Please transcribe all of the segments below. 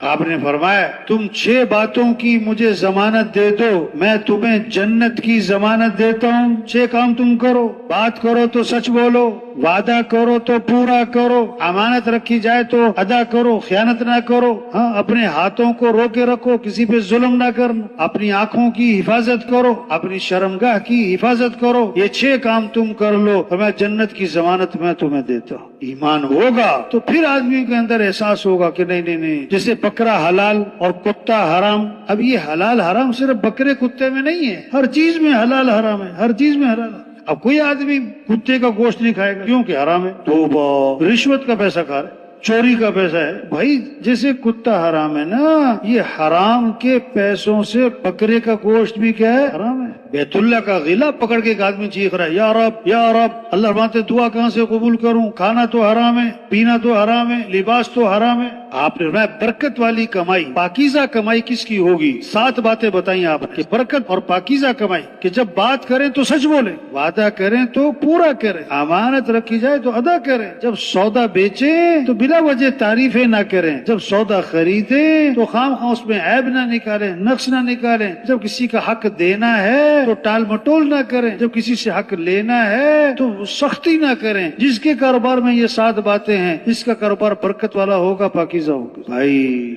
آپ نے فرمایا تم 6 باتوں کی مجھے ضمانت دے دو، میں تمہیں جنت کی ضمانت دیتا ہوں۔ 6 کام تم کرو، بات کرو تو سچ بولو، وعدہ کرو تو پورا کرو، امانت رکھی جائے تو ادا کرو، خیانت نہ کرو، ہاں اپنے ہاتھوں کو روکے رکھو، کسی پہ ظلم نہ کرنا، اپنی آنکھوں کی حفاظت کرو، اپنی شرمگاہ کی حفاظت کرو، یہ 6 کام تم کر لو تو میں جنت کی ضمانت میں تمہیں دیتا ہوں۔ ایمان ہوگا تو پھر آدمی کے اندر احساس ہوگا کہ نہیں، جیسے بکرا حلال اور کتا حرام۔ اب یہ حلال حرام صرف بکرے کتے میں نہیں ہے، ہر چیز میں حلال حرام ہے، ہر چیز میں حلال ہے۔ اب کوئی آدمی کتے کا گوشت نہیں کھائے گا کیونکہ حرام ہے، توبہ، رشوت کا پیسہ کھا رہا ہے، چوری کا پیسہ ہے بھائی، جیسے کتا حرام ہے نا، یہ حرام کے پیسوں سے بکرے کا گوشت بھی کیا ہے؟ حرام ہے۔ بیت اللہ کا غلہ پکڑ کے ایک آدمی چیخ رہا ہے یا رب یا رب، اللہ فرماتے دعا کہاں سے قبول کروں؟ کھانا تو حرام ہے، پینا تو حرام ہے، لباس تو حرام ہے۔ آپ نے فرمایا برکت والی کمائی، پاکیزہ کمائی کس کی ہوگی؟ 7 باتیں بتائیں آپ نے کہ برکت اور پاکیزہ کمائی، کہ جب بات کریں تو سچ بولیں، وعدہ کریں تو پورا کریں، امانت رکھی جائے تو ادا کریں، جب سودا بیچیں تو بلا وجہ تعریفیں نہ کریں، جب سودا خریدیں تو خام خواہ اس میں عیب نہ نکالیں، نقص نہ نکالیں، جب کسی کا حق دینا ہے تو ٹال مٹول نہ کریں، جب کسی سے حق لینا ہے تو سختی نہ کریں۔ جس کے کاروبار میں یہ 7 باتیں ہیں، اس کا کاروبار برکت والا ہوگا، پاکیزہ ہوگا۔ بھائی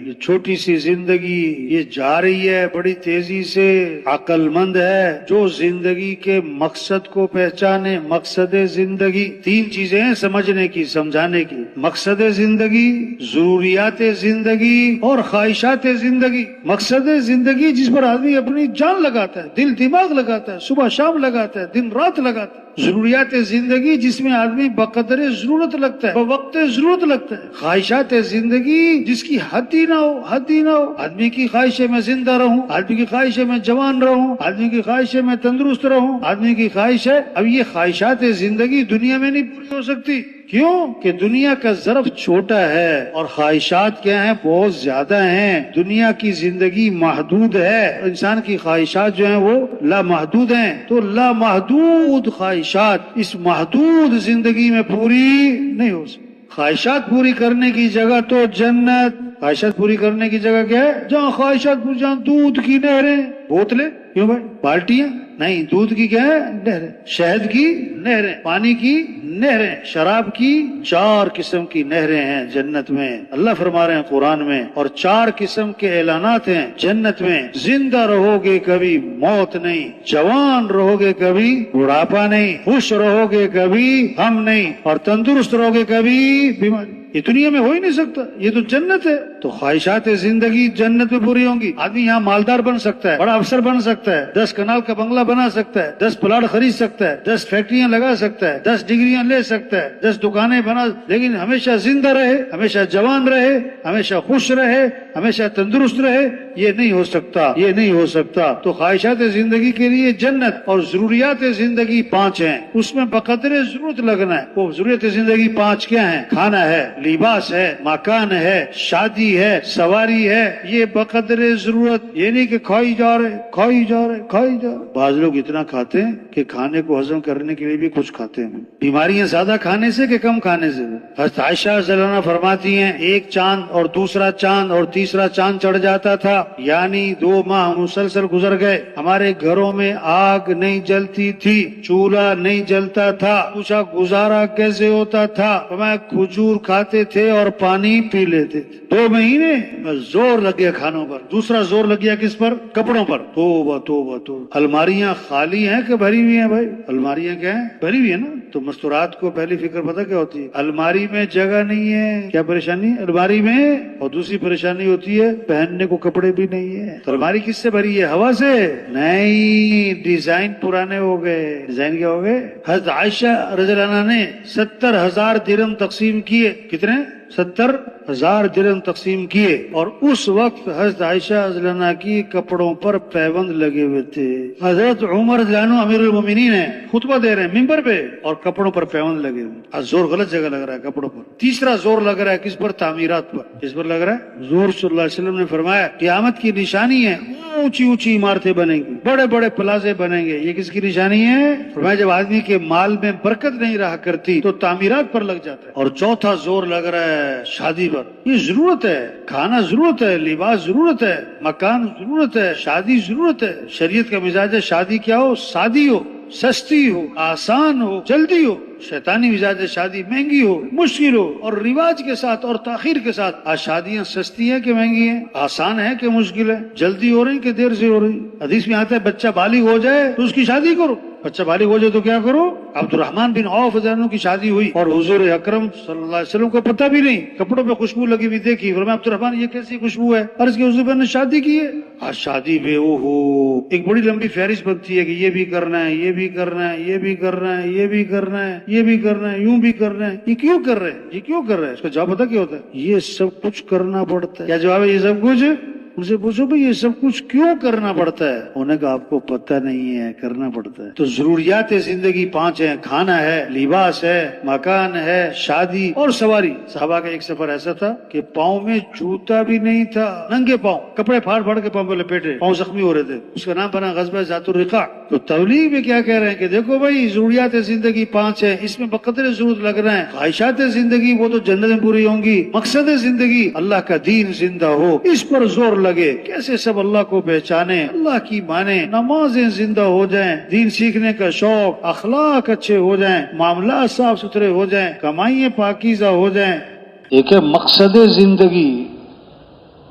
یہ چھوٹی سی زندگی یہ جا رہی ہے بڑی تیزی سے، عقل مند ہے جو زندگی کے مقصد کو پہچانے۔ مقصد زندگی 3 چیزیں ہیں سمجھنے کی، سمجھانے کی: مقصد زندگی، ضروریات زندگی اور خواہشات زندگی۔ مقصد زندگی جس پر آدمی اپنی جان لگاتا ہے، دل دماغ لگاتا ہے، صبح شام لگاتا ہے، دن رات لگاتا ہے۔ ضروریات زندگی جس میں آدمی بقدر ضرورت لگتا ہے، بوقت ضرورت لگتا ہے۔ خواہشات زندگی جس کی حد ہی نہ ہو، حد ہی نہ ہو۔ آدمی کی خواہش ہے میں زندہ رہوں، آدمی کی خواہش ہے میں جوان رہوں، آدمی کی خواہش ہے میں تندرست رہوں، آدمی کی خواہش ہے۔ اب یہ خواہشات زندگی دنیا میں نہیں پوری ہو سکتی، کیوں کہ دنیا کا ظرف چھوٹا ہے اور خواہشات کیا ہیں؟ بہت زیادہ ہیں۔ دنیا کی زندگی محدود ہے، انسان کی خواہشات جو ہیں وہ لامحدود ہیں، تو لامحدود خواہشات اس محدود زندگی میں پوری نہیں ہو سکتی۔ خواہشات پوری کرنے کی جگہ تو جنت، خواہشات پوری کرنے کی جگہ کیا ہے؟ جہاں خواہشات پوری، جہاں دودھ کی نہریں، بوتلیں کیوں بھائی، بالٹیاں نہیں، دودھ کی کیا ہے؟ نہریں، شہد کی نہریں، پانی کی نہریں، شراب کی 4 قسم کی نہریں ہیں جنت میں، اللہ فرما رہے ہیں قرآن میں، اور 4 قسم کے اعلانات ہیں جنت میں۔ زندہ رہو گے کبھی موت نہیں، جوان رہو گے کبھی بڑھاپا نہیں، خوش رہو گے کبھی غم نہیں، اور تندرست رہو گے کبھی بیماری۔ یہ دنیا میں ہو ہی نہیں سکتا، یہ تو جنت ہے۔ تو خواہشات زندگی جنت میں پوری ہوں گی۔ آدمی یہاں مالدار بن سکتا ہے، بڑا افسر بن سکتا ہے، 10 کنال کا بنگلہ بنا سکتا ہے، 10 پلاٹ خرید سکتا ہے، 10 فیکٹریاں لگا سکتا ہے، 10 ڈگریاں لے سکتا ہے، 10 دکانیں بنا، لیکن ہمیشہ زندہ رہے، ہمیشہ جوان رہے، ہمیشہ خوش رہے، ہمیشہ تندرست رہے، یہ نہیں ہو سکتا، یہ نہیں ہو سکتا۔ تو خواہشات زندگی کے لیے جنت، اور ضروریات زندگی 5 ہیں، اس میں بقدر ضرورت لگنا ہے۔ وہ ضروریات زندگی 5 کیا ہیں؟ کھانا ہے، لباس ہے، مکان ہے، شادی ہے، سواری ہے، یہ بقدر ضرورت، یہ نہیں کہ کھائی جا رہے کھائی جا رہے کھائی جا رہے۔ بعض لوگ اتنا کھاتے ہیں کہ کھانے کو ہضم کرنے کے لیے بھی کچھ کھاتے ہیں، بیماریاں زیادہ کھانے سے کہ کم کھانے سے۔ حضرت عائشہ رضی اللہ عنہا فرماتی ہیں ایک چاند اور دوسرا چاند اور تیسرا چاند چڑھ جاتا تھا، یعنی 2 ماہ مسلسل گزر گئے، ہمارے گھروں میں آگ نہیں جلتی تھی، چولہا نہیں جلتا تھا۔ پوچھا گزارا کیسے ہوتا تھا؟ فرمایا کھجور کھاتے تھے اور پانی پی لیتے تھے۔ 2 مہینے زور لگ گیا کھانوں پر، دوسرا زور لگ گیا کس پر؟ کپڑوں پر۔ توبہ توبہ توبہ۔ الماریاں خالی ہیں کہ بھری ہوئی ہیں بھائی؟ الماریاں کیا ہیں؟ بھری ہوئی ہیں نا۔ تو مستورات کو پہلی فکر پتہ کیا ہوتی ہے؟ الماری میں جگہ نہیں ہے، کیا پریشانی الماری میں؟ اور دوسری پریشانی ہوتی ہے پہننے کو کپڑے بھی نہیں ہے۔ تو الماری کس سے بھری ہے؟ ہوا سے نہیں، ڈیزائن پرانے ہو گئے۔ ڈیزائن کیا ہو گئے؟ حضرت عائشہ رضی اللہ عنہا نے 70,000 درہم تقسیم کیے، کتنے؟ 70,000 درہم تقسیم کیے، اور اس وقت حضرت عائشہ رضی اللہ عنہا کی کپڑوں پر پیوند لگے ہوئے تھے۔ حضرت عمر رضی اللہ عنہ امیر المومنین ہیں، خطبہ دے رہے ہیں ممبر پہ، اور کپڑوں پر پیوند لگے ہوئے۔ زور غلط جگہ لگ رہا ہے کپڑوں پر۔ تیسرا زور لگ رہا ہے کس پر؟ تعمیرات پر۔ کس پر لگ رہا ہے؟ حضور صلی اللہ علیہ وسلم نے فرمایا قیامت کی نشانی ہے اونچی اونچی عمارتیں بنیں گی، بڑے بڑے پلازے بنیں گے. یہ کس کی نشانی ہے؟ فرمایا جب آدمی کے مال میں برکت نہیں رہا کرتی تو تعمیرات پر لگ جاتا ہے. اور چوتھا زور لگ رہا ہے شادی پر. یہ ضرورت ہے، کھانا ضرورت ہے، لباس ضرورت ہے، مکان ضرورت ہے، شادی ضرورت ہے. شریعت کا مزاج ہے شادی کیا ہو؟ سادی ہو، سستی ہو، آسان ہو، جلدی ہو. شیطانی مزاج شادی مہنگی ہو، مشکل ہو، اور رواج کے ساتھ اور تاخیر کے ساتھ. آج شادیاں سستی ہیں کہ مہنگی ہیں؟ آسان ہے کہ مشکل ہے؟ جلدی ہو رہی کہ دیر سے ہو رہی؟ حدیث میں آتا ہے بچہ بالغ ہو جائے تو اس کی شادی کرو. بچہ بالغ ہو جائے تو کیا کرو؟ عبد الرحمن بن عوف رضی اللہ عنہ کی شادی ہوئی اور حضور اکرم صلی اللہ علیہ وسلم کو پتہ بھی نہیں، کپڑوں پہ خوشبو لگی ہوئی دیکھی. فرمایا عبد الرحمن یہ کیسی خوشبو ہے؟ عرض کی حضور نے شادی کی ہے. آج شادی پہ ایک بڑی لمبی فہرست بنتی ہے کہ یہ بھی کرنا ہے، یہ بھی کرنا ہے، یہ بھی کرنا ہے، یہ بھی کرنا ہے، یہ بھی کرنا ہے، یوں بھی کرنا ہے. یہ کیوں کر رہے ہیں؟ یہ کیوں کر رہے ہیں؟ اس کا جواب پتہ کیا ہوتا ہے؟ یہ سب کچھ کرنا پڑتا ہے. کیا جواب ہے؟ یہ سب کچھ. ان سے پوچھو بھئی یہ سب کچھ کیوں کرنا پڑتا ہے؟ انہیں کہا آپ کو پتہ نہیں ہے، کرنا پڑتا ہے. تو ضروریات زندگی 5 ہیں: کھانا ہے، لباس ہے، مکان ہے، شادی اور سواری. صحابہ کا ایک سفر ایسا تھا کہ پاؤں میں جوتا بھی نہیں تھا، ننگے پاؤں، کپڑے پھاڑ پھاڑ کے پاؤں پہ لپیٹے، پاؤں زخمی ہو رہے تھے. اس کا نام بنا غزوہ ذات الرقاع. تو تبلیغ میں کیا کہہ رہے ہیں کہ دیکھو بھائی ضروریات زندگی 5 ہیں، اس میں بقدر ضرورت لگ رہا ہے. خواہشات زندگی وہ تو جنت میں پوری ہوں گی. مقصد زندگی اللہ کا دین زندہ ہو، اس پر زور لگے. کیسے سب اللہ کو پہچانے، اللہ کی مانے، نمازیں زندہ ہو جائیں، دین سیکھنے کا شوق، اخلاق اچھے ہو جائیں، معاملات صاف ستھرے ہو جائیں، کمائیاں پاکیزہ ہو جائیں. ایک ہے مقصد زندگی،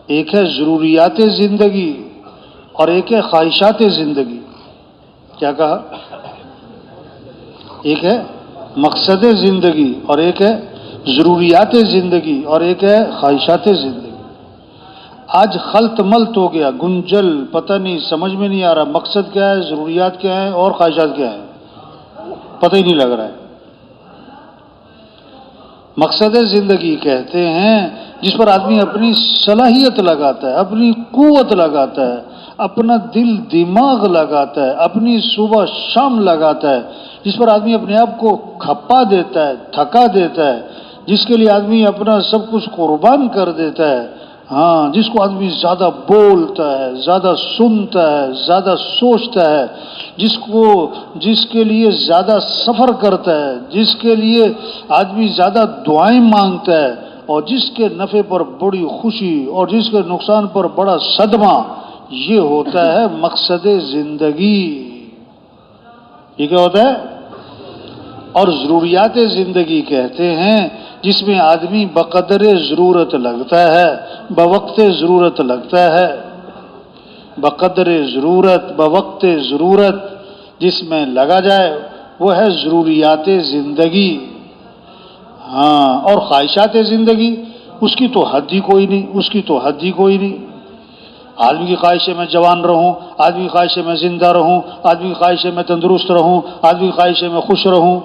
ایک ہے ضروریات زندگی، اور ایک ہے خواہشات زندگی. کیا کہا؟ ایک ہے مقصد زندگی اور ایک ہے ضروریات زندگی اور ایک ہے خواہشات زندگی. آج خلط ملط ہو گیا، گنجل، پتہ نہیں، سمجھ میں نہیں آ رہا مقصد کیا ہے، ضروریات کیا ہے اور خواہشات کیا ہے، پتہ ہی نہیں لگ رہا ہے. مقصد زندگی کہتے ہیں جس پر آدمی اپنی صلاحیت لگاتا ہے، اپنی قوت لگاتا ہے، اپنا دل دماغ لگاتا ہے، اپنی صبح شام لگاتا ہے، جس پر آدمی اپنے آپ کو کھپا دیتا ہے، تھکا دیتا ہے، جس کے لیے آدمی اپنا سب کچھ قربان کر دیتا ہے. ہاں، جس کو آدمی زیادہ بولتا ہے، زیادہ سنتا ہے، زیادہ سوچتا ہے، جس کے لیے زیادہ سفر کرتا ہے، جس کے لیے آدمی زیادہ دعائیں مانگتا ہے، اور جس کے نفع پر بڑی خوشی اور جس کے نقصان پر بڑا صدمہ، یہ ہوتا ہے مقصد زندگی. یہ کیا ہوتا ہے؟ اور ضروریات زندگی کہتے ہیں جس میں آدمی بقدر ضرورت لگتا ہے، بوقت ضرورت لگتا ہے. بقدر ضرورت، بوقت ضرورت جس میں لگا جائے وہ ہے ضروریات زندگی. ہاں، اور خواہشات زندگی اس کی تو حد ہی کوئی نہیں، اس کی تو حد ہی کوئی نہیں. آدمی کی خواہش ہے میں جوان رہوں، آدمی کی خواہش ہے میں زندہ رہوں، آدمی کی خواہش ہے میں تندرست رہوں، آدمی کی خواہش ہے میں خوش رہوں.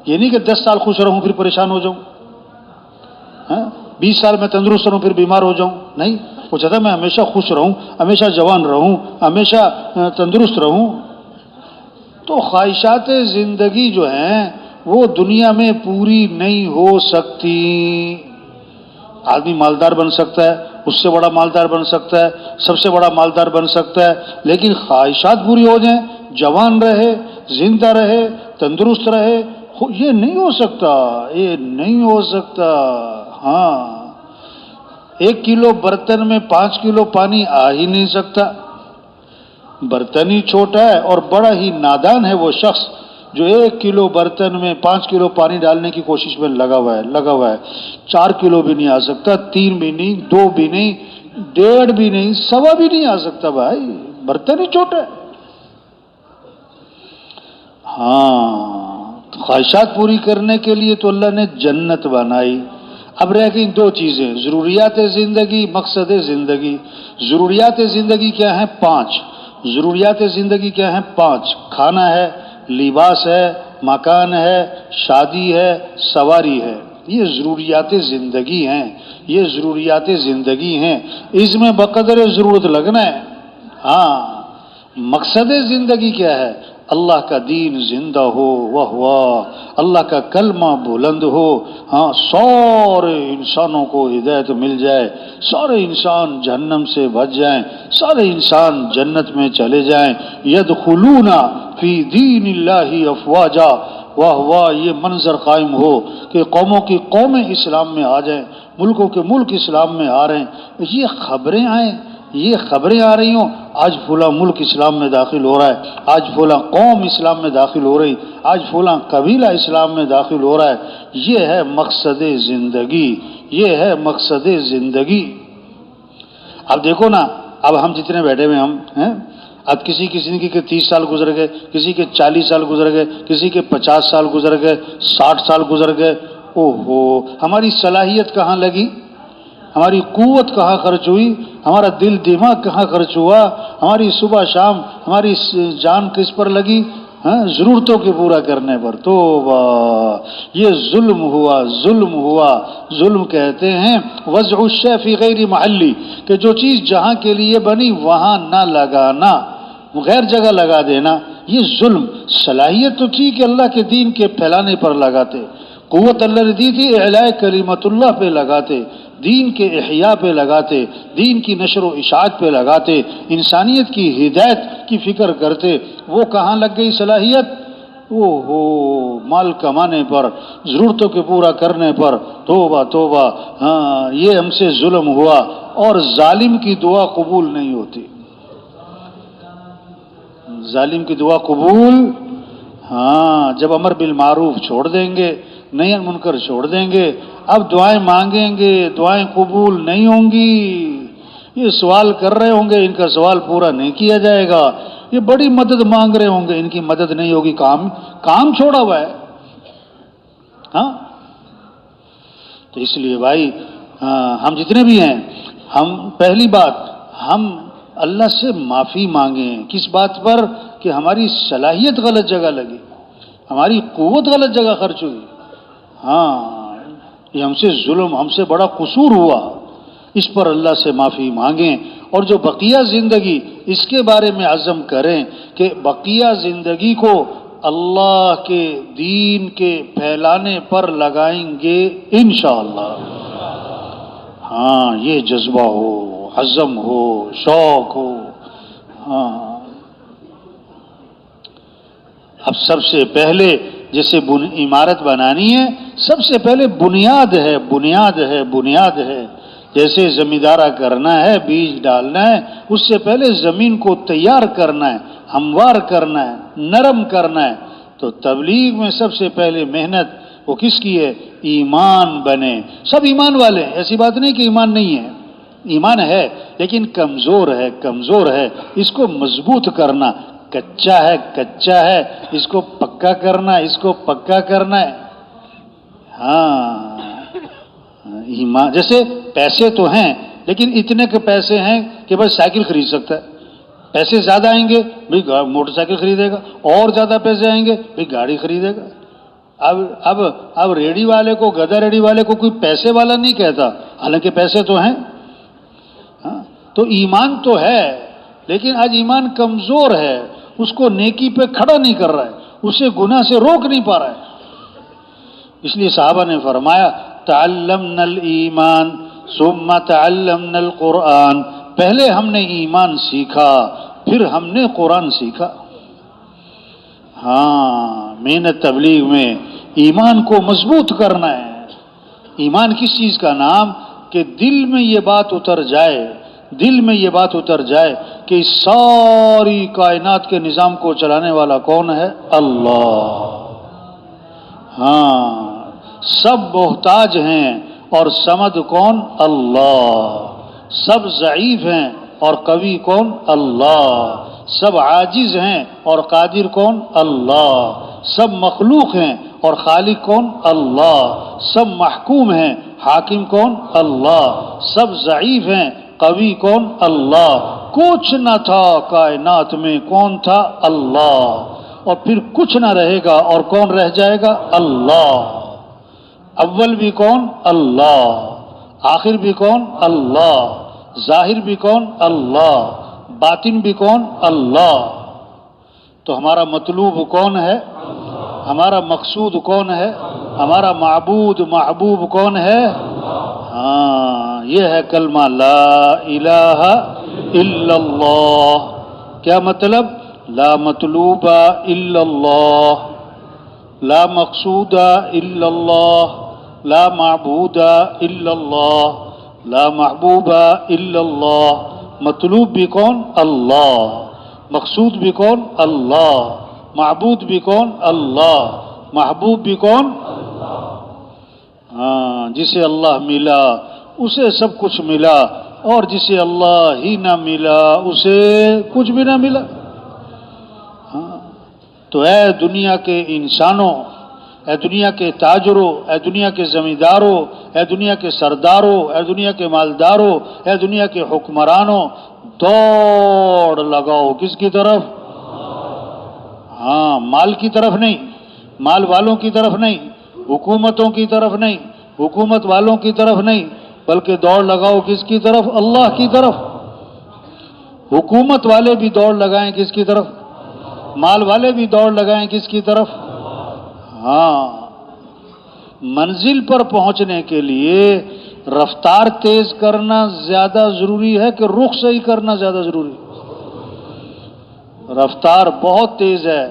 یہ نہیں کہ 10 سال خوش رہوں پھر پریشان ہو جاؤں، 20 سال میں تندرست رہوں پھر بیمار ہو جاؤں. نہیں، وہ چاہتا ہے میں ہمیشہ خوش رہوں، ہمیشہ جوان رہوں، ہمیشہ تندرست رہوں. تو خواہشات زندگی جو ہیں وہ دنیا میں پوری نہیں ہو سکتی. آدمی مالدار بن سکتا ہے، اس سے بڑا مالدار بن سکتا ہے، سب سے بڑا مالدار بن سکتا ہے، لیکن خواہشات پوری ہو جائیں، جوان رہے، زندہ رہے، تندرست رہے، یہ نہیں ہو سکتا، یہ نہیں ہو سکتا. ہاں، 1 کلو برتن میں 5 کلو پانی آ ہی نہیں سکتا. برتن ہی چھوٹا ہے اور بڑا ہی نادان ہے وہ شخص جو 1 کلو برتن میں 5 کلو پانی ڈالنے کی کوشش میں لگا ہوا ہے. 4 کلو بھی نہیں آ سکتا، 3 بھی نہیں، 2 بھی نہیں، 1.5 بھی نہیں، 1.25 بھی نہیں آ سکتا بھائی، برتن ہی چھوٹا ہے. ہاں، خواہشات پوری کرنے کے لیے تو اللہ نے جنت بنائی. اب رہ گئی 2 چیزیں، ضروریات زندگی، مقصد زندگی. ضروریات زندگی کیا ہیں؟ 5. ضروریات زندگی کیا ہیں؟ 5. کھانا ہے، لباس ہے، مکان ہے، شادی ہے، سواری ہے. یہ ضروریات زندگی ہیں، یہ ضروریات زندگی ہیں. اس میں بقدر ضرورت لگنا ہے. ہاں، مقصد زندگی کیا ہے؟ اللہ کا دین زندہ ہو، واہ اللہ کا کلمہ بلند ہو، ہاں سارے انسانوں کو ہدایت مل جائے، سارے انسان جہنم سے بچ جائیں، سارے انسان جنت میں چلے جائیں، یدخلون فی دین اللہ افواجا، واہ واہ یہ منظر قائم ہو کہ قوموں کی قومیں اسلام میں آ جائیں، ملکوں کے ملک اسلام میں آ رہے ہیں، یہ خبریں آئیں، یہ خبریں آ رہی ہوں آج فلاں ملک اسلام میں داخل ہو رہا ہے، آج فلاں قوم اسلام میں داخل ہو رہی، آج فلاں قبیلہ اسلام میں داخل ہو رہا ہے، یہ ہے مقصد زندگی، یہ ہے مقصد زندگی۔ اب دیکھو نا، اب ہم جتنے بیٹھے ہوئے ہم ہیں، اب کسی کی زندگی کے 30 سال گزر گئے، کسی کے 40 سال گزر گئے، کسی کے 50 سال گزر گئے، 60 سال گزر گئے، اوہو ہماری صلاحیت کہاں لگی؟ ہماری قوت کہاں خرچ ہوئی؟ ہمارا دل دماغ کہاں خرچ ہوا؟ ہماری صبح شام ہماری جان کس پر لگی؟ ضرورتوں کے پورا کرنے پر۔ توبہ، یہ ظلم ہوا، ظلم ہوا۔ ظلم کہتے ہیں وضع الشیء فی غیر محلی، کہ جو چیز جہاں کے لیے بنی وہاں نہ لگانا، غیر جگہ لگا دینا، یہ ظلم۔ صلاحیت تو تھی کہ اللہ کے دین کے پھیلانے پر لگاتے، قوت اللہ نے دی تھی اعلاء کلمت اللہ پہ لگاتے، دین کے احیاء پہ لگاتے، دین کی نشر و اشاعت پہ لگاتے، انسانیت کی ہدایت کی فکر کرتے۔ وہ کہاں لگ گئی صلاحیت؟ مال کمانے پر، ضرورتوں کے پورا کرنے پر۔ توبہ توبہ، ہاں یہ ہم سے ظلم ہوا۔ اور ظالم کی دعا قبول نہیں ہوتی، ظالم کی دعا قبول، ہاں جب امر بالمعروف چھوڑ دیں گے، نہی عن منکر چھوڑ دیں گے، اب دعائیں مانگیں گے، دعائیں قبول نہیں ہوں گی۔ یہ سوال کر رہے ہوں گے، ان کا سوال پورا نہیں کیا جائے گا، یہ بڑی مدد مانگ رہے ہوں گے، ان کی مدد نہیں ہوگی، کام چھوڑا ہوا ہے۔ ہاں تو اس لیے بھائی ہم جتنے بھی ہیں، ہم پہلی بات ہم اللہ سے معافی مانگیں، کس بات پر؟ کہ ہماری صلاحیت غلط جگہ لگی، ہماری قوت غلط جگہ خرچ ہوئی، ہاں یہ ہم سے ظلم، ہم سے بڑا قصور ہوا، اس پر اللہ سے معافی مانگیں۔ اور جو بقیہ زندگی، اس کے بارے میں عزم کریں کہ بقیہ زندگی کو اللہ کے دین کے پھیلانے پر لگائیں گے انشاءاللہ۔ ہاں یہ جذبہ ہو، عزم ہو، شوق ہو۔ ہاں اب سب سے پہلے جیسے عمارت بنانی ہے، سب سے پہلے بنیاد ہے، بنیاد ہے، بنیاد ہے۔ جیسے زمیندارہ کرنا ہے، بیج ڈالنا ہے، اس سے پہلے زمین کو تیار کرنا ہے، ہموار کرنا ہے، نرم کرنا ہے۔ تو تبلیغ میں سب سے پہلے محنت وہ کس کی ہے؟ ایمان بنے۔ سب ایمان والے ہیں، ایسی بات نہیں کہ ایمان نہیں ہے، ایمان ہے لیکن کمزور ہے، کمزور ہے، اس کو مضبوط کرنا۔ کچا ہے، کچا ہے، اس کو پکا کرنا، اس کو پکا کرنا ہے۔ ہاں ایمان، جیسے پیسے تو ہیں لیکن اتنے کے پیسے ہیں کہ بس سائیکل خرید سکتا ہے، پیسے زیادہ آئیں گے بھئی موٹر سائیکل خریدے گا، اور زیادہ پیسے آئیں گے بھئی گاڑی خریدے گا۔ اب ریڑی والے کو، گدھا ریڑی والے کو کوئی پیسے والا نہیں کہتا، حالانکہ پیسے تو ہیں۔ ہاں تو ایمان تو ہے لیکن آج ایمان کمزور ہے، اس کو نیکی پہ کھڑا نہیں کر رہا ہے، اسے گناہ سے روک نہیں پا رہا ہے۔ اس لیے صحابہ نے فرمایا تعلمنا الایمان ثم تعلمنا القرآن، پہلے ہم نے ایمان سیکھا پھر ہم نے قرآن سیکھا۔ ہاں محنت تبلیغ میں ایمان کو مضبوط کرنا ہے۔ ایمان کس چیز کا نام؟ کہ دل میں یہ بات اتر جائے، دل میں یہ بات اتر جائے کہ اس ساری کائنات کے نظام کو چلانے والا کون ہے؟ اللہ۔ ہاں سب محتاج ہیں اور صمد کون؟ اللہ۔ سب ضعیف ہیں اور قوی کون؟ اللہ۔ سب عاجز ہیں اور قادر کون؟ اللہ۔ سب مخلوق ہیں اور خالق کون؟ اللہ۔ سب محکوم ہیں، حاکم کون؟ اللہ۔ سب ضعیف ہیں، قوی کون؟ اللہ۔ کچھ نہ تھا کائنات میں، کون تھا؟ اللہ۔ اور پھر کچھ نہ رہے گا اور کون رہ جائے گا؟ اللہ۔ اول بھی کون؟ اللہ۔ آخر بھی کون؟ اللہ۔ ظاہر بھی کون؟ اللہ۔ باطن بھی کون؟ اللہ۔ تو ہمارا مطلوب کون ہے؟ ہمارا مقصود کون ہے؟ ہمارا معبود محبوب کون ہے؟ ہاں، یہ ہے کلمہ لا الہ الا اللہ۔ کیا مطلب؟ لا مطلوب الا اللہ، لا مقصود الا اللہ، لا معبود الا اللہ، لا محبوب الا اللہ۔ مطلوب بھی کون؟ اللہ۔ مقصود بھی کون؟ اللہ۔ معبود بھی کون؟ اللہ۔ محبوب بھی کون؟ ہاں، جسے اللہ ملا اسے سب کچھ ملا، اور جسے اللہ ہی نہ ملا اسے کچھ بھی نہ ملا۔ ہاں، تو اے دنیا کے انسانوں، اے دنیا کے تاجروں، اے دنیا کے زمینداروں، اے دنیا کے سرداروں، اے دنیا کے مالداروں، اے دنیا کے حکمرانوں، دوڑ لگاؤ کس کی طرف؟ ہاں، مال کی طرف نہیں، مال والوں کی طرف نہیں، حکومتوں کی طرف نہیں، حکومت والوں کی طرف نہیں، بلکہ دوڑ لگاؤ کس کی طرف؟ اللہ کی طرف۔ حکومت والے بھی دوڑ لگائیں کس کی طرف؟ مال والے بھی دوڑ لگائیں کس کی طرف؟ ہاں، منزل پر پہنچنے کے لیے رفتار تیز کرنا زیادہ ضروری ہے کہ رخ صحیح کرنا زیادہ ضروری ہے؟ رفتار بہت تیز ہے،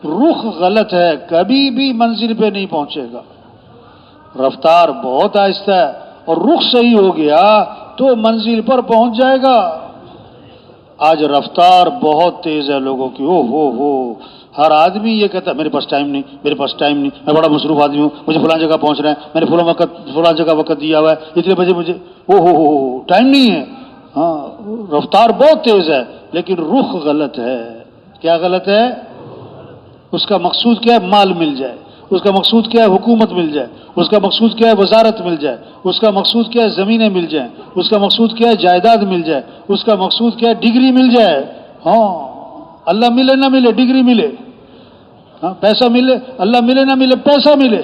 رخ غلط ہے، کبھی بھی منزل پہ نہیں پہنچے گا۔ رفتار بہت آہستہ ہے اور رخ صحیح ہو گیا تو منزل پر پہنچ جائے گا۔ آج رفتار بہت تیز ہے لوگوں کی، ہو ہر آدمی یہ کہتا ہے میرے پاس ٹائم نہیں، میرے پاس ٹائم نہیں، میں بڑا مصروف آدمی ہوں، مجھے فلاں جگہ پہنچنا ہے، میں نے فلاں جگہ وقت دیا ہوا ہے، اتنے بجے مجھے ہو ٹائم نہیں ہے۔ ہاں، رفتار بہت تیز ہے لیکن رخ غلط ہے۔ کیا غلط ہے؟ اس کا مقصود کیا ہے؟ مال مل جائے۔ اس کا مقصود کیا ہے؟ حکومت مل جائے۔ اس کا مقصود کیا ہے؟ وزارت مل جائے۔ اس کا مقصود کیا ہے؟ زمینیں مل جائیں۔ اس کا مقصود کیا ہے؟ جائیداد مل جائے۔ اس کا مقصود کیا ہے؟ ڈگری مل جائے۔ ہاں، اللہ ملے نہ ملے ڈگری ملے، ہاں، پیسہ ملے، اللہ ملے نہ ملے پیسہ ملے،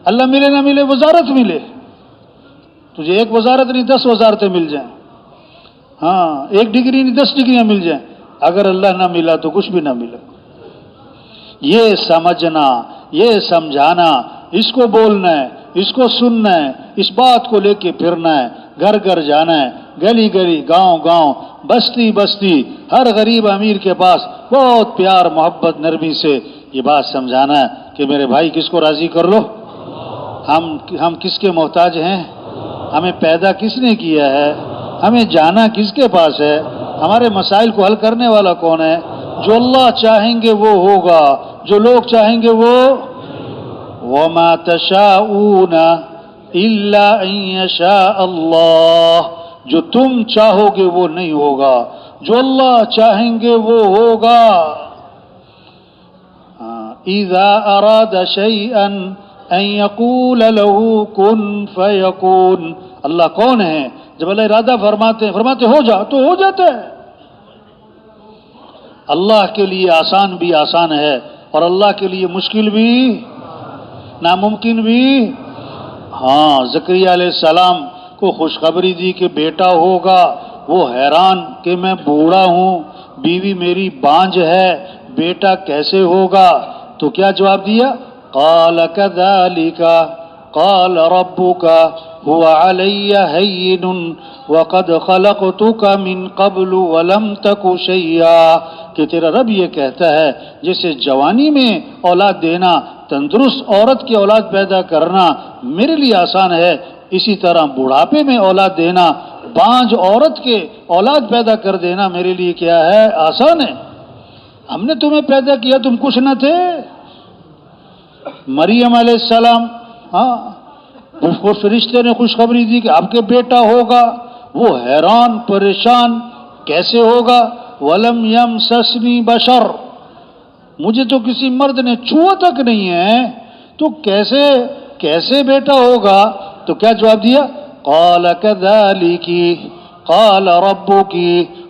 اللہ ملے نہ ملے وزارت ملے۔ تجھے ایک وزارت نہیں 10 وزارتیں مل جائیں، ہاں، ایک ڈگری نہیں 10 ڈگریاں مل جائیں، اگر اللہ نہ ملا تو کچھ بھی نہ ملا۔ یہ سمجھنا، یہ سمجھانا، اس کو بولنا ہے، اس کو سننا ہے، اس بات کو لے کے پھرنا ہے، گھر گھر جانا ہے، گلی گلی، گاؤں گاؤں، بستی بستی، ہر غریب امیر کے پاس بہت پیار محبت نرمی سے یہ بات سمجھانا ہے کہ میرے بھائی کس کو راضی کر لو، ہم کس کے محتاج ہیں، ہمیں پیدا کس نے کیا ہے، ہمیں جانا کس کے پاس ہے، ہمارے مسائل کو حل کرنے والا کون ہے؟ جو اللہ چاہیں گے وہ ہوگا، جو لوگ چاہیں گے وہ۔ وَمَا تَشَاءُونَ إِلَّا أَن يَشَاءَ اللَّهُ، جو تم چاہو گے وہ نہیں ہوگا، جو اللہ چاہیں گے وہ ہوگا۔ إِذَا أَرَادَ شَيْئًا أَن يَقُولَ لَهُ كُن فَيَكُونُ۔ اللہ کون ہے؟ جب اللہ ارادہ فرماتے ہو جا تو ہو جاتا ہے۔ اللہ کے لیے آسان بھی آسان ہے اور اللہ کے لیے مشکل بھی، ناممکن بھی۔ ہاں، زکریا علیہ السلام کو خوشخبری دی کہ بیٹا ہوگا، وہ حیران کہ میں بوڑھا ہوں، بیوی میری بانجھ ہے، بیٹا کیسے ہوگا؟ تو کیا جواب دیا؟ قال كذلك قال ربك هو علي هين وقد خلقتك من قبل ولم تك شيئا، کہ تیرا رب یہ کہتا ہے جیسے جوانی میں اولاد دینا، تندرست عورت کی اولاد پیدا کرنا میرے لیے آسان ہے، اسی طرح بڑھاپے میں اولاد دینا، بانجھ عورت کے اولاد پیدا کر دینا میرے لیے کیا ہے؟ آسان ہے۔ ہم نے تمہیں پیدا کیا، تم کچھ نہ تھے۔ مریم علیہ السلام، ہاں، اس کو فرشتے نے خوشخبری دی کہ آپ کے بیٹا ہوگا، وہ حیران پریشان کیسے ہوگا؟ وَلَمْ يَمْسَسْنِي بَشَرٌ، مجھے تو کسی مرد نے چھوا تک نہیں ہے، تو کیسے بیٹا ہوگا؟ تو کیا جواب دیا؟ قَالَ كَذَلِكِ قَالَ رَبُّكِ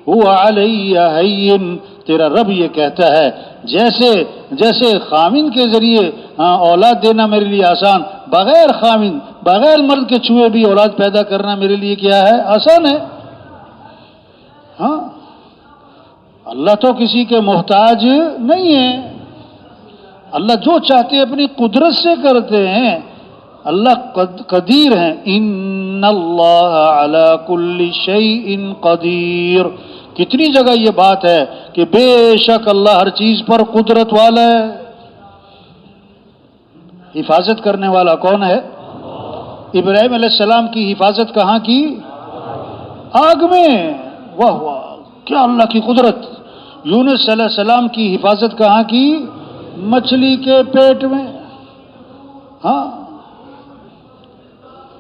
هُوَ عَلَيَّ هَيِّنٌ، تیرا رب یہ کہتا ہے جیسے خامن کے ذریعے اولاد دینا میرے لیے آسان، بغیر خامن بغیر مرد کے چھوئے بھی اولاد پیدا کرنا میرے لیے کیا ہے؟ آسان ہے۔ ہاں، اللہ تو کسی کے محتاج نہیں ہے. اللہ جو چاہتے اپنی قدرت سے کرتے ہیں. اللہ قدیر ہیں. ان اللہ علی کل شیء قدیر. کتنی جگہ یہ بات ہے کہ بے شک اللہ ہر چیز پر قدرت والا ہے. حفاظت کرنے والا کون ہے؟ ابراہیم علیہ السلام کی حفاظت کہاں کی؟ آگ میں. واہ واہ کیا اللہ کی قدرت. یونس علیہ السلام کی حفاظت کہاں کی؟ مچھلی کے پیٹ میں. ہاں.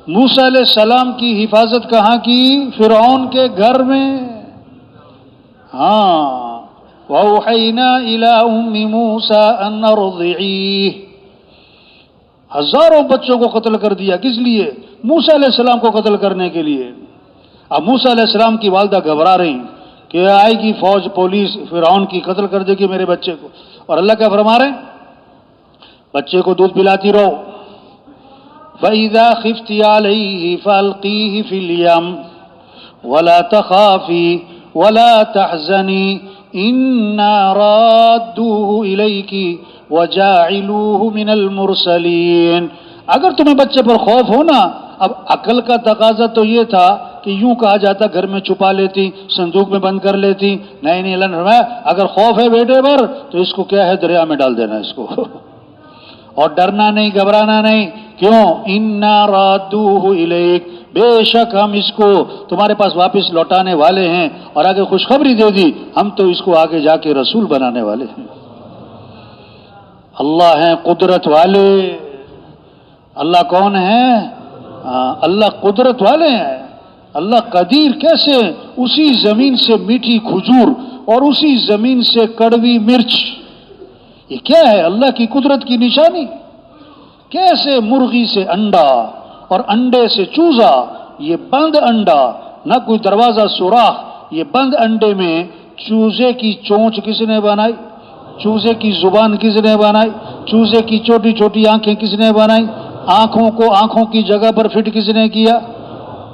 موسیٰ علیہ السلام کی حفاظت کہاں کی؟ فرعون کے گھر میں. ہاں. وَأَوْحَيْنَا إِلَىٰ أُمِّ مُوسَىٰ أَنْ أَرْضِعِيهِ. ہزاروں بچوں کو قتل کر دیا. کس لیے؟ موسیٰ علیہ السلام کو قتل کرنے کے لیے. اب موسیٰ علیہ السلام کی والدہ گھبرا رہی کہ آئے گی فوج پولیس فرعون کی قتل کر دے گی میرے بچے کو. اور اللہ کیا فرما رہے ہیں؟ بچے کو دودھ پلاتی رہو. فَإِذَا خِفْتِ عَلَيْهِ فَأَلْقِيهِ فِي الْيَمِّ وَلَا تَخَافِي وَلَا تَحْزَنِي إِنَّا رَادُّوهُ إِلَيْكِ وَجَاعِلُوهُ مِنَ الْمُرْسَلِينَ. اگر تمہیں بچے پر خوف ہو نا. اب عقل کا تقاضا تو یہ تھا کہ یوں کہا جاتا گھر میں چھپا لیتی, صندوق میں بند کر لیتی. نہیں اللہ نے فرمایا اگر خوف ہے بیٹے پر تو اس کو کیا ہے دریا میں ڈال دینا اس کو. اور ڈرنا نہیں گھبرانا نہیں. کیوں؟ انا رادوہ الیک. بے شک ہم اس کو تمہارے پاس واپس لوٹانے والے ہیں. اور آگے خوشخبری دے دی ہم تو اس کو آگے جا کے رسول بنانے والے ہیں. اللہ ہیں قدرت والے. اللہ کون ہے؟ اللہ قدرت والے ہیں. اللہ قدیر کیسے؟ اسی زمین سے میٹھی کھجور اور اسی زمین سے کڑوی مرچ. یہ کیا ہے؟ اللہ کی قدرت کی نشانی. کیسے مرغی سے انڈا اور انڈے سے چوزا. یہ بند انڈا, نہ کوئی دروازہ سوراخ. یہ بند انڈے میں چوزے کی چونچ کس نے بنائی؟ چوزے کی زبان کس نے بنائی؟ چوزے کی چھوٹی چھوٹی آنکھیں کس نے بنائی؟ آنکھوں کو آنکھوں کی جگہ پر فٹ کس نے کیا؟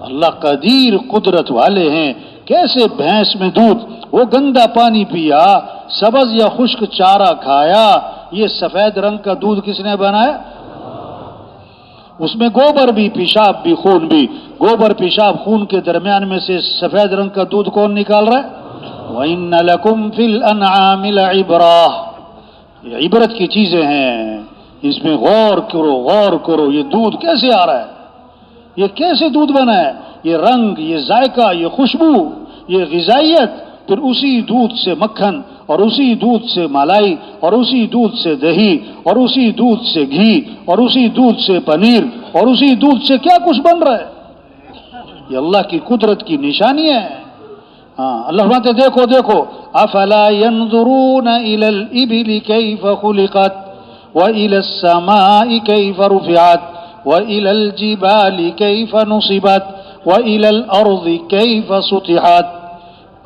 اللہ قدیر قدرت والے ہیں. کیسے بھینس میں دودھ وہ گندا پانی پیا, سبز یا خشک چارہ کھایا. یہ سفید رنگ کا دودھ کس نے بنایا؟ اس میں گوبر بھی پیشاب بھی خون بھی. گوبر پیشاب خون کے درمیان میں سے سفید رنگ کا دودھ کون نکال رہا ہے؟ وَإِنَّ لَكُمْ فِي الْأَنْعَامِ لَعِبْرَةً. یہ عبرت کی چیزیں ہیں, اس میں غور کرو غور کرو. یہ دودھ کیسے آ رہا ہے؟ یہ کیسے دودھ بنا ہے؟ یہ رنگ, یہ ذائقہ, یہ خوشبو, یہ غذائیت. پھر اسی دودھ سے مکھن اور اسی دودھ سے ملائی اور اسی دودھ سے دہی اور اسی دودھ سے گھی اور اسی دودھ سے پنیر اور اسی دودھ سے کیا کچھ بن رہا ہے. یہ اللہ کی قدرت کی نشانی ہے. ہاں اللہ فرماتے دیکھو دیکھو افلا ينظرون الى الابل كيف خلقت والى السماء كيف رفعت والى الجبال كيف نصبت والى الارض كيف سطحت.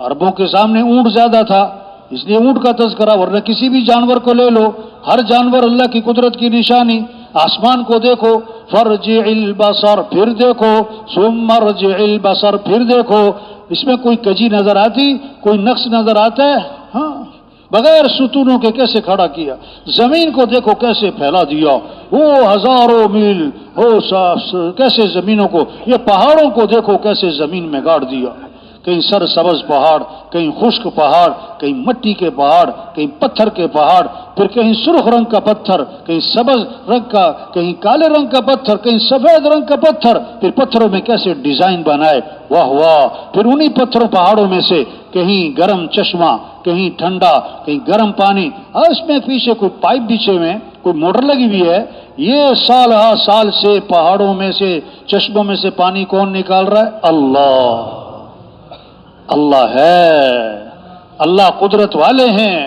عربوں کے سامنے اونٹ زیادہ تھا اس لیے اونٹ کا تذکرہ, ورنہ کسی بھی جانور کو لے لو ہر جانور اللہ کی قدرت کی نشانی. آسمان کو دیکھو فرجع البصر پھر دیکھو ثم ارجع البصر پھر دیکھو. اس میں کوئی کجی نظر آتی, کوئی نقص نظر آتا ہے؟ ہاں بغیر ستونوں کے کیسے کھڑا کیا. زمین کو دیکھو کیسے پھیلا دیا, وہ ہزاروں میل ہو کیسے زمینوں کو. یہ پہاڑوں کو دیکھو کیسے زمین میں گاڑ دیا. کہیں سر سبز پہاڑ, کہیں خشک پہاڑ, کہیں مٹی کے پہاڑ, کہیں پتھر کے پہاڑ, پھر کہیں سرخ رنگ کا پتھر, کہیں سبز رنگ کا, کہیں کالے رنگ کا پتھر, کہیں سفید رنگ کا پتھر. پھر پتھروں میں کیسے ڈیزائن بنائے, واہ واہ. پھر انہی پتھروں پہاڑوں میں سے کہیں گرم چشمہ, کہیں ٹھنڈا, کہیں گرم پانی. اور اس میں پیچھے کوئی پائپ بچھے ہوئے, کوئی موٹر لگی ہوئی ہے. یہ سال ہا سال سے پہاڑوں میں سے چشموں میں سے پانی کون نکال رہا ہے؟ اللہ. اللہ ہے. اللہ قدرت والے ہیں.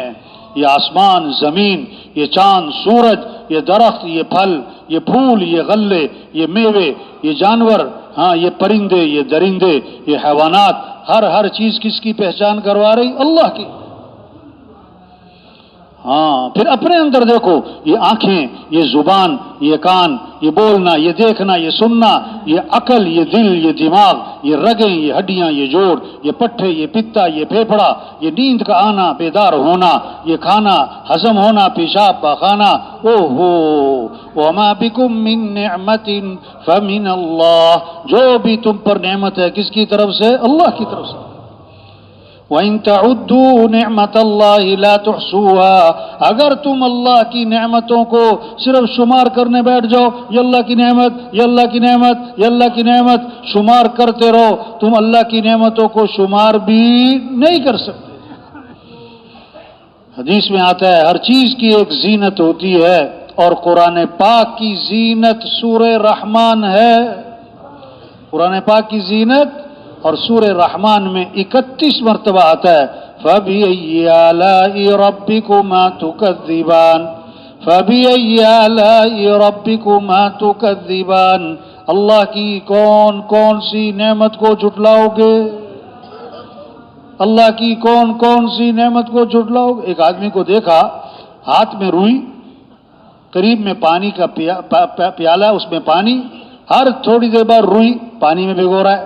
یہ آسمان زمین, یہ چاند سورج, یہ درخت, یہ پھل, یہ پھول, یہ غلے, یہ میوے, یہ جانور, ہاں یہ پرندے, یہ درندے, یہ حیوانات, ہر چیز کس کی پہچان کروا رہی؟ اللہ کی. ہاں پھر اپنے اندر دیکھو، یہ آنکھیں، یہ زبان، یہ کان، یہ بولنا، یہ دیکھنا، یہ سننا، یہ عقل، یہ دل، یہ دماغ، یہ رگیں، یہ ہڈیاں، یہ جوڑ، یہ پٹھے، یہ پتا، یہ پھیپھڑا، یہ نیند کا آنا، بیدار ہونا، یہ کھانا، ہضم ہونا، پیشاب پاخانہ، او ہو وما بکم من نعمت فمن اللہ، جو بھی تم پر نعمت ہے کس کی طرف سے؟ اللہ کی طرف سے۔ وَإِن تَعُدُّوا نِعْمَةَ اللَّهِ لَا تُحْصُوهَا، اگر تم اللہ کی نعمتوں کو صرف شمار کرنے بیٹھ جاؤ، یہ اللہ کی نعمت، یہ اللہ کی نعمت، یہ اللہ کی نعمت، شمار کرتے رہو، تم اللہ کی نعمتوں کو شمار بھی نہیں کر سکتے۔ حدیث میں آتا ہے ہر چیز کی ایک زینت ہوتی ہے، اور قرآن پاک کی زینت سورہ رحمان ہے۔ قرآن پاک کی زینت اور سورہ رحمان میں 31 مرتبہ آتا ہے فَبِأَيِّ آلَاءِ رَبِّكُمَا تُكَذِّبَانِ، فَبِأَيِّ آلَاءِ رَبِّكُمَا تُكَذِّبَانِ، اللہ کی کون کون سی نعمت کو جھٹلاؤ گے؟ اللہ کی کون کون سی نعمت کو جھٹلاؤ گے؟ ایک آدمی کو دیکھا، ہاتھ میں روئی، قریب میں پانی کا پیالہ، اس میں پانی، ہر تھوڑی دیر بعد روئی پانی میں بھگو رہا ہے،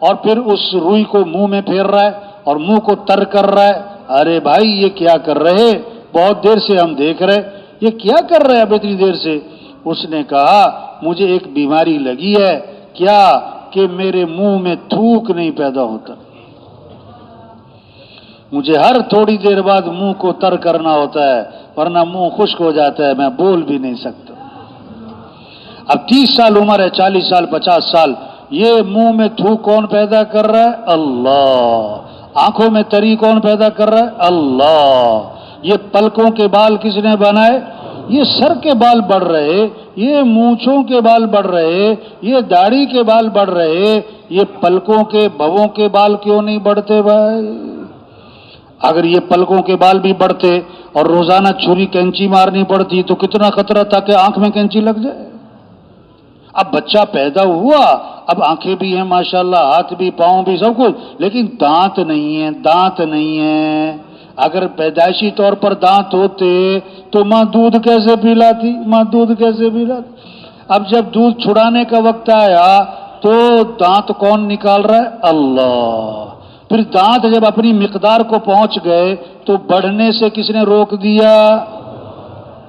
اور پھر اس روئی کو منہ میں پھیر رہا ہے اور منہ کو تر کر رہا ہے۔ ارے بھائی یہ کیا کر رہے؟ بہت دیر سے ہم دیکھ رہے، یہ کیا کر رہے اب اتنی دیر سے؟ اس نے کہا مجھے ایک بیماری لگی ہے، کیا کہ میرے منہ میں تھوک نہیں پیدا ہوتا، مجھے ہر تھوڑی دیر بعد منہ کو تر کرنا ہوتا ہے، ورنہ منہ خشک ہو جاتا ہے، میں بول بھی نہیں سکتا۔ اب 30 سال عمر ہے، 40 سال، 50 سال، یہ منہ میں تھوک کون پیدا کر رہا ہے؟ اللہ۔ آنکھوں میں تری کون پیدا کر رہا ہے؟ اللہ۔ یہ پلکوں کے بال کس نے بنائے؟ یہ سر کے بال بڑھ رہے، یہ مونچھوں کے بال بڑھ رہے، یہ داڑھی کے بال بڑھ رہے، یہ پلکوں کے بھووں کے بال کیوں نہیں بڑھتے بھائی؟ اگر یہ پلکوں کے بال بھی بڑھتے اور روزانہ چھری کینچی مارنی پڑتی تو کتنا خطرہ تھا کہ آنکھ میں کینچی لگ جائے۔ اب بچہ پیدا ہوا، اب آنکھیں بھی ہیں ماشاءاللہ، ہاتھ بھی، پاؤں بھی، سب کچھ، لیکن دانت نہیں ہیں، دانت نہیں ہیں۔ اگر پیدائشی طور پر دانت ہوتے تو ماں دودھ کیسے پلاتی؟ ماں دودھ کیسے پلاتی؟ اب جب دودھ چھڑانے کا وقت آیا تو دانت کون نکال رہا ہے؟ اللہ۔ پھر دانت جب اپنی مقدار کو پہنچ گئے تو بڑھنے سے کس نے روک دیا؟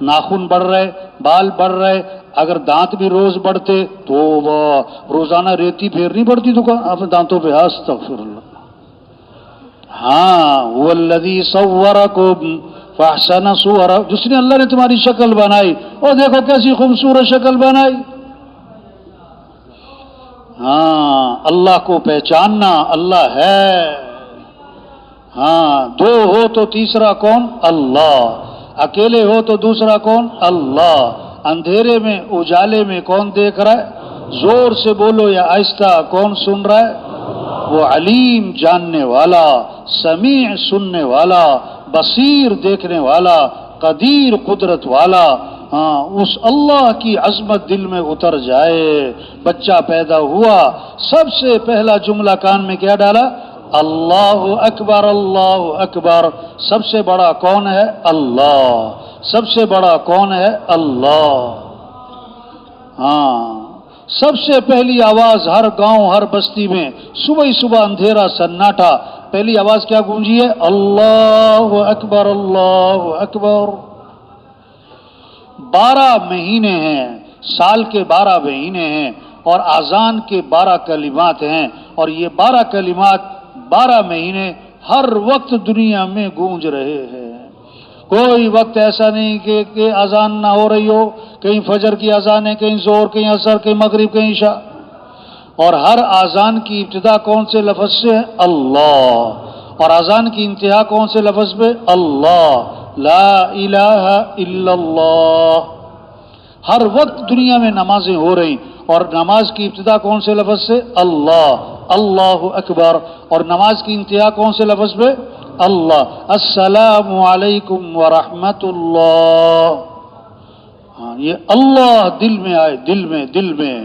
ناخن بڑھ رہے، بال بڑھ رہے۔ اگر دانت بھی روز بڑھتے تو روزانہ ریتی پھیرنی پڑتی دکان اپنے دانتوں پہ۔ استغفر اللہ۔ ہاں وہ الذی صورکم فاحسن صورکم، جس نے اللہ نے تمہاری شکل بنائی اور دیکھو کیسی خوبصورت شکل بنائی۔ ہاں اللہ کو پہچاننا، اللہ ہے۔ ہاں دو ہو تو تیسرا کون؟ اللہ۔ اکیلے ہو تو دوسرا کون؟ اللہ۔ اندھیرے میں اجالے میں کون دیکھ رہا ہے؟ زور سے بولو یا آہستہ، کون سن رہا ہے؟ وہ علیم جاننے والا، سمیع سننے والا، بصیر دیکھنے والا، قدیر قدرت والا۔ ہاں اس اللہ کی عظمت دل میں اتر جائے۔ بچہ پیدا ہوا، سب سے پہلا جملہ کان میں کیا ڈالا؟ اللہ اکبر، اللہ اکبر۔ سب سے بڑا کون ہے؟ اللہ۔ سب سے بڑا کون ہے؟ اللہ۔ ہاں سب سے پہلی آواز ہر گاؤں، ہر بستی میں صبح ہی صبح اندھیرا سناٹا، پہلی آواز کیا گونجی ہے؟ اللہ اکبر، اللہ اکبر۔ 12 مہینے ہیں، سال کے 12 مہینے ہیں، اور اذان کے 12 کلمات ہیں، اور یہ 12 کلمات 12 مہینے ہر وقت دنیا میں گونج رہے ہیں۔ کوئی وقت ایسا نہیں کہ اذان نہ ہو رہی ہو، کہیں فجر کی اذان ہے، کہیں ظہر، کہیں عصر، کہیں مغرب، کہیں عشاء، اور ہر اذان کی ابتدا کون سے لفظ سے ہے؟ اللہ، اور اذان کی انتہا کون سے لفظ پہ؟ اللہ، لا الہ الا اللہ۔ ہر وقت دنیا میں نمازیں ہو رہی، اور نماز کی ابتدا کون سے لفظ سے؟ اللہ، اللہ اکبر، اور نماز کی انتہا کون سے لفظ پہ؟ اللہ، السلام علیکم ورحمت اللہ۔ ہاں یہ اللہ دل میں آئے، دل میں، دل میں۔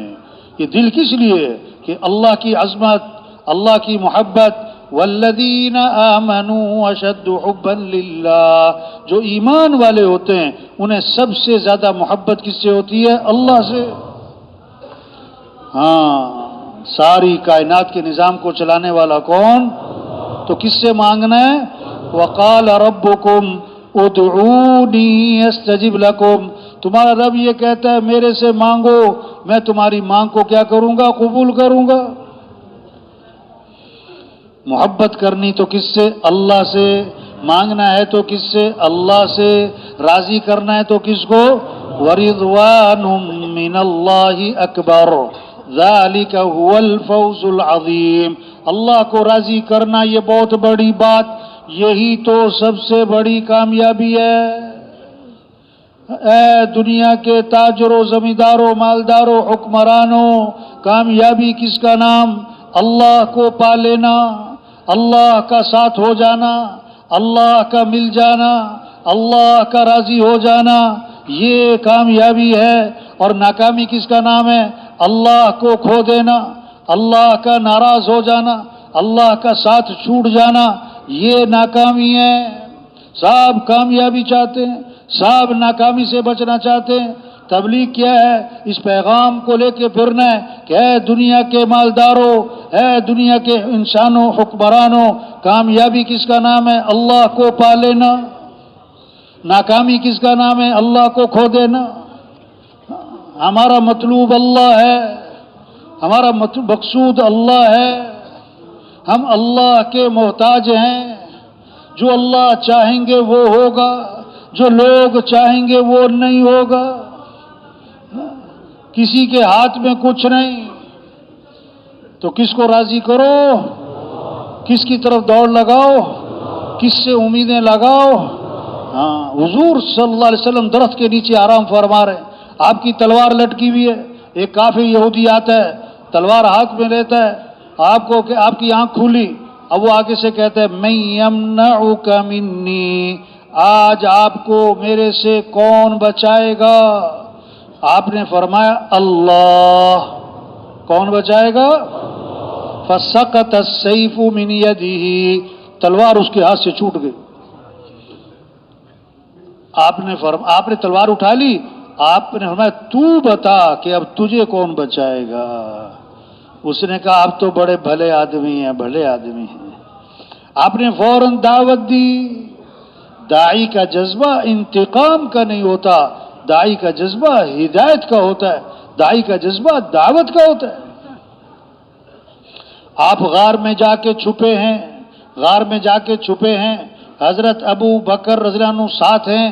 یہ دل کس لیے؟ کہ اللہ کی عظمت، اللہ کی محبت، والذین آمنوا اشد حبا للہ، جو ایمان والے ہوتے ہیں انہیں سب سے زیادہ محبت کس سے ہوتی ہے؟ اللہ سے۔ ہاں، ساری کائنات کے نظام کو چلانے والا کون؟ تو کس سے مانگنا ہے؟ وقال ربکم ادعونی استجب لکم، تمہارا رب یہ کہتا ہے میرے سے مانگو، میں تمہاری مانگ کو کیا کروں گا؟ قبول کروں گا۔ محبت کرنی تو کس سے؟ اللہ سے۔ مانگنا ہے تو کس سے؟ اللہ سے۔ راضی کرنا ہے تو کس کو؟ ورضوان من اللہ اکبر ذالک هو الفوز العظیم، اللہ کو راضی کرنا یہ بہت بڑی بات، یہی تو سب سے بڑی کامیابی ہے۔ اے دنیا کے تاجروں، زمینداروں، مالداروں، حکمرانوں، کامیابی کس کا نام؟ اللہ کو پا لینا، اللہ کا ساتھ ہو جانا، اللہ کا مل جانا، اللہ کا راضی ہو جانا، یہ کامیابی ہے۔ اور ناکامی کس کا نام ہے؟ اللہ کو کھو دینا، اللہ کا ناراض ہو جانا، اللہ کا ساتھ چھوٹ جانا، یہ ناکامی ہے۔ سب کامیابی چاہتے ہیں، سب ناکامی سے بچنا چاہتے ہیں۔ تبلیغ کیا ہے؟ اس پیغام کو لے کے پھرنا ہے کہ اے دنیا کے مالداروں، اے دنیا کے انسانوں، حکمرانوں، کامیابی کس کا نام ہے؟ اللہ کو پا لینا۔ ناکامی کس کا نام ہے؟ اللہ کو کھو دینا۔ ہمارا مطلوب اللہ ہے، ہمارا مقصود اللہ ہے، ہم اللہ کے محتاج ہیں۔ جو اللہ چاہیں گے وہ ہوگا، جو لوگ چاہیں گے وہ نہیں ہوگا۔ کسی کے ہاتھ میں کچھ نہیں، تو کس کو راضی کرو؟ کس کی طرف دوڑ لگاؤ؟ کس سے امیدیں لگاؤ؟ ہاں، حضور صلی اللہ علیہ وسلم درخت کے نیچے آرام فرما رہے ہیں، آپ کی تلوار لٹکی ہوئی ہے، ایک کافر یہودی آتا ہے، تلوار ہاتھ میں لیتا ہے، آپ کی آنکھ کھولی، اب وہ آگے سے کہتا ہے من یمنعک منی، آج آپ کو میرے سے کون بچائے گا؟ آپ نے فرمایا اللہ۔ کون بچائے گا؟ فسقط السیف من یدہ، تلوار اس کے ہاتھ سے چھوٹ گئی۔ آپ نے تلوار اٹھا لی، آپ نے فرمایا تو بتا کہ اب تجھے کون بچائے گا؟ اس نے کہا آپ تو بڑے بھلے آدمی ہیں، بھلے آدمی ہیں۔ آپ نے فوراً دعوت دی۔ داعی کا جذبہ انتقام کا نہیں ہوتا، داعی کا جذبہ ہدایت کا ہوتا ہے، داعی کا جذبہ دعوت کا ہوتا ہے۔ آپ غار میں جا کے چھپے ہیں، غار میں جا کے چھپے ہیں، حضرت ابو بکر رضی اللہ عنہ ساتھ ہیں،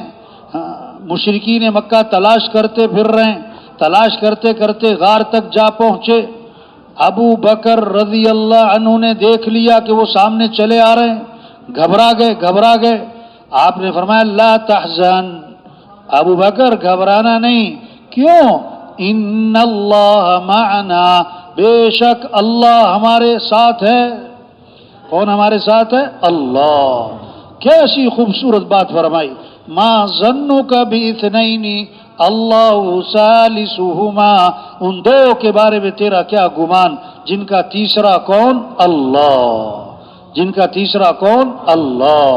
مشرکین مکہ تلاش کرتے پھر رہے ہیں، تلاش کرتے کرتے غار تک جا پہنچے۔ ابو بکر رضی اللہ عنہ نے دیکھ لیا کہ وہ سامنے چلے آ رہے ہیں، گھبرا گئے۔ آپ نے فرمایا لا تحزن، ابو بکر گھبرانا نہیں۔ کیوں؟ ان اللہ معنا، بے شک اللہ ہمارے ساتھ ہے۔ کون ہمارے ساتھ ہے؟ اللہ۔ کیسی خوبصورت بات فرمائی، ما ظنک باثنین اللہ ثالثہما، ان دو کے بارے میں تیرا کیا گمان، جن کا تیسرا کون؟ اللہ، جن کا تیسرا کون؟ اللہ۔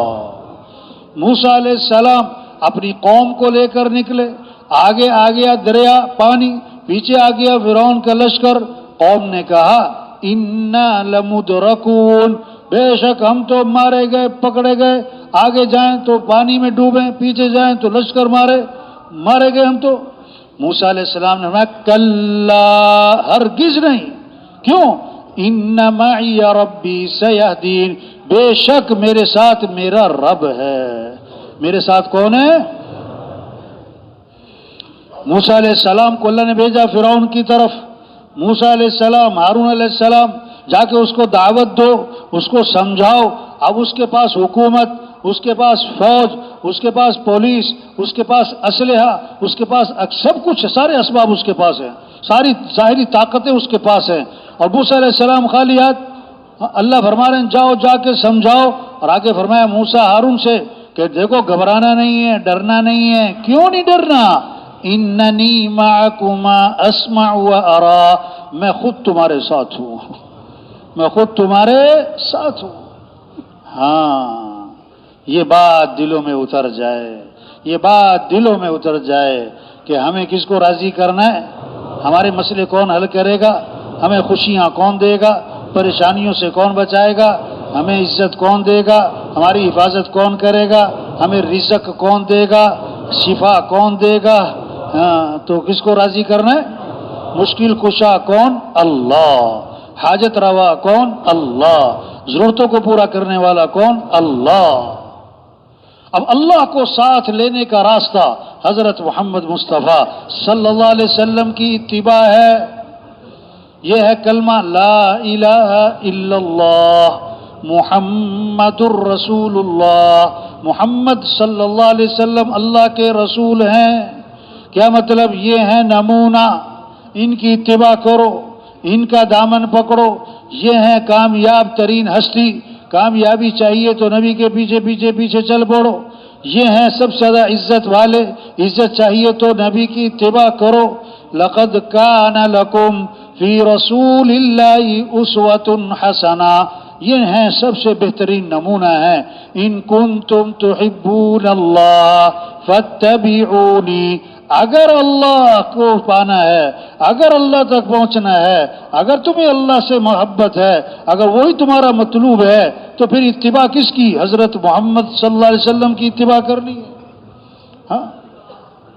موسیٰ علیہ السلام اپنی قوم کو لے کر نکلے، آگے آ گیا دریا پانی، پیچھے آ گیا فرعون کا لشکر۔ قوم نے کہا انا لمدرکون، بے شک ہم تو مارے گئے، پکڑے گئے، آگے جائیں تو پانی میں ڈوبیں، پیچھے جائیں تو لشکر مارے گئے ہم تو۔ موسیٰ علیہ السلام نے فرمایا کلا، ہرگز نہیں۔ کیوں؟ ان معی ربی سیہدین، بے شک میرے ساتھ میرا رب ہے۔ میرے ساتھ کون ہے؟ موسیٰ علیہ السلام کو اللہ نے بھیجا فرعون کی طرف۔ موسیٰ علیہ السلام، ہارون علیہ السلام، جا کے اس کو دعوت دو، اس کو سمجھاؤ۔ اب اس کے پاس حکومت، اس کے پاس فوج، اس کے پاس پولیس، اس کے پاس اسلحہ، اس کے پاس سب کچھ، سارے اسباب اس کے پاس ہیں، ساری ظاہری طاقتیں اس کے پاس ہیں، اور موسیٰ علیہ السلام خالی ہاتھ۔ اللہ فرما رہے ہیں جاؤ جا کے سمجھاؤ، اور آگے فرمایا موسیٰ ہارون سے کہ دیکھو گھبرانا نہیں ہے، ڈرنا نہیں ہے۔ کیوں نہیں ڈرنا؟ اننی معکما اسمع و ارا، میں خود تمہارے ساتھ ہوں، میں خود تمہارے ساتھ ہوں۔ ہاں یہ بات دلوں میں اتر جائے، یہ بات دلوں میں اتر جائے کہ ہمیں کس کو راضی کرنا ہے، ہمارے مسئلے کون حل کرے گا، ہمیں خوشیاں کون دے گا، پریشانیوں سے کون بچائے گا، ہمیں عزت کون دے گا، ہماری حفاظت کون کرے گا، ہمیں رزق کون دے گا، شفا کون دے گا. ہاں تو کس کو راضی کرنا ہے؟ مشکل کشا کون؟ اللہ. حاجت روا کون؟ اللہ. ضرورتوں کو پورا کرنے والا کون؟ اللہ. اب اللہ کو ساتھ لینے کا راستہ حضرت محمد مصطفیٰ صلی اللہ علیہ وسلم کی اتباع ہے. یہ ہے کلمہ لا الہ الا اللہ محمد الرسول اللہ. محمد صلی اللہ علیہ وسلم اللہ کے رسول ہیں. کیا مطلب؟ یہ ہے نمونہ، ان کی اتباع کرو، ان کا دامن پکڑو. یہ ہے کامیاب ترین ہستی. کامیابی چاہیے تو نبی کے پیچھے پیچھے پیچھے چل پڑو. یہ ہیں سب سے زیادہ عزت والے. عزت چاہیے تو نبی کی اتباع کرو. لقد کان لکم فی رسول اللہ اسوۃ حسنہ. یہ ہیں سب سے بہترین نمونہ ہیں. ان کنتم تحبون اللہ فاتبعونی. اگر اللہ کو پانا ہے، اگر اللہ تک پہنچنا ہے، اگر تمہیں اللہ سے محبت ہے، اگر وہی تمہارا مطلوب ہے تو پھر اتباع کس کی؟ حضرت محمد صلی اللہ علیہ وسلم کی اتباع کرنی ہے. ہاں